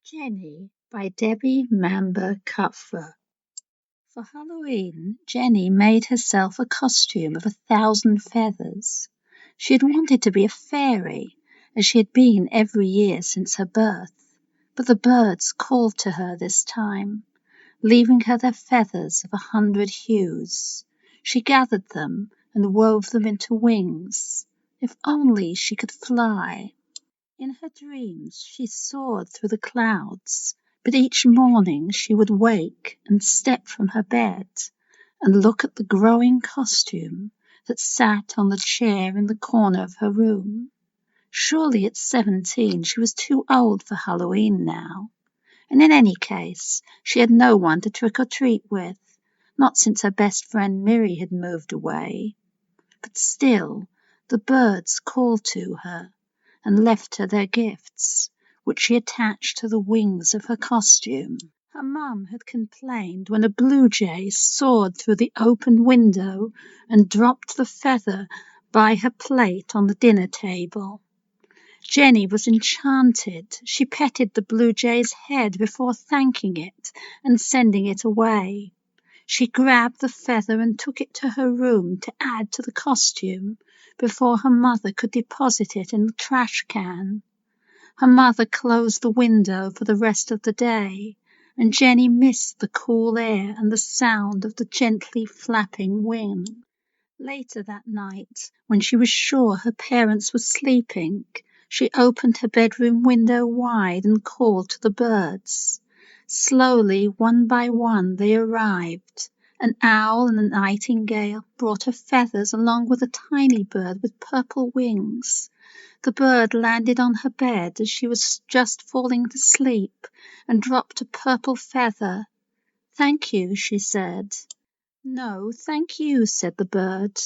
Jenny by Debbie Manber Kupfer. For Halloween, Jenny made herself a costume of 1,000 feathers. She had wanted to be a fairy, as she had been every year since her birth, but the birds called to her this time, leaving her their feathers of 100 hues. She gathered them and wove them into wings. If only she could fly. In her dreams she soared through the clouds, but each morning she would wake and step from her bed and look at the growing costume that sat on the chair in the corner of her room. Surely at 17 she was too old for Halloween now, and in any case she had no one to trick-or-treat with, not since her best friend Miri had moved away. But still the birds called to her and left her their gifts, which she attached to the wings of her costume. Her mum had complained when a blue jay soared through the open window and dropped the feather by her plate on the dinner table. Jenny was enchanted. She petted the blue jay's head before thanking it and sending it away. She grabbed the feather and took it to her room to add to the costume before her mother could deposit it in the trash can. Her mother closed the window for the rest of the day, and Jenny missed the cool air and the sound of the gently flapping wing. Later that night, when she was sure her parents were sleeping, she opened her bedroom window wide and called to the birds. Slowly, one by one, they arrived. An owl and a nightingale brought her feathers along with a tiny bird with purple wings. The bird landed on her bed as she was just falling to sleep and dropped a purple feather. "Thank you," she said. "No, thank you," said the bird.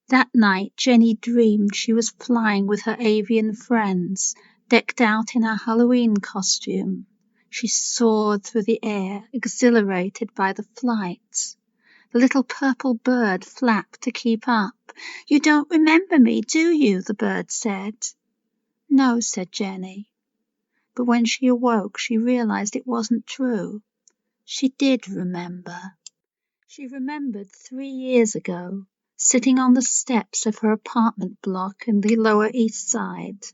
That night Jenny dreamed she was flying with her avian friends, decked out in her Halloween costume. She soared through the air, exhilarated by the flight. The little purple bird flapped to keep up. "You don't remember me, do you?" the bird said. "No," said Jenny. But when she awoke, she realized it wasn't true. She did remember. She remembered 3 years ago, sitting on the steps of her apartment block in the Lower East Side.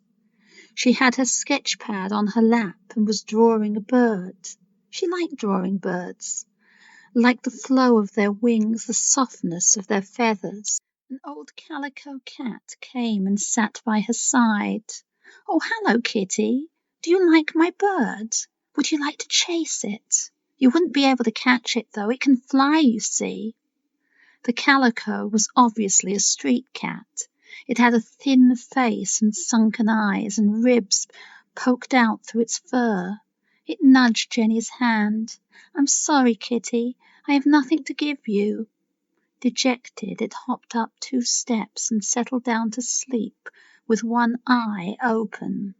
She had her sketch pad on her lap and was drawing a bird. She liked drawing birds, liked the flow of their wings, the softness of their feathers. An old calico cat came and sat by her side. "Oh, hello, Kitty. Do you like my bird? Would you like to chase it? You wouldn't be able to catch it, though. It can fly, you see." The calico was obviously a street cat. It had a thin face and sunken eyes, and ribs poked out through its fur. It nudged Jenny's hand. "I'm sorry, Kitty. I have nothing to give you." Dejected, it hopped up 2 steps and settled down to sleep with one eye open.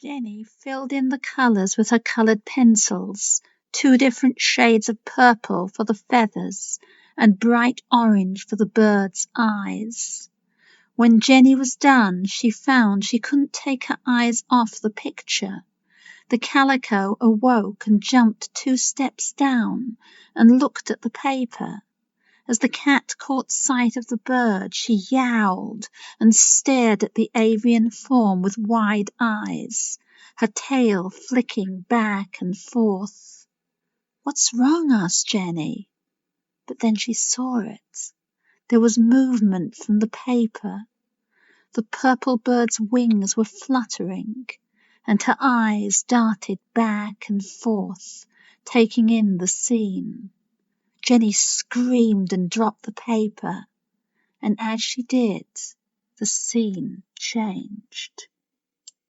Jenny filled in the colours with her coloured pencils, 2 different shades of purple for the feathers and bright orange for the bird's eyes. When Jenny was done, she found she couldn't take her eyes off the picture. The calico awoke and jumped 2 steps down and looked at the paper. As the cat caught sight of the bird, she yowled and stared at the avian form with wide eyes, her tail flicking back and forth. "What's wrong?" asked Jenny. But then she saw it. There was movement from the paper. The purple bird's wings were fluttering, and her eyes darted back and forth, taking in the scene. Jenny screamed and dropped the paper, and as she did, the scene changed.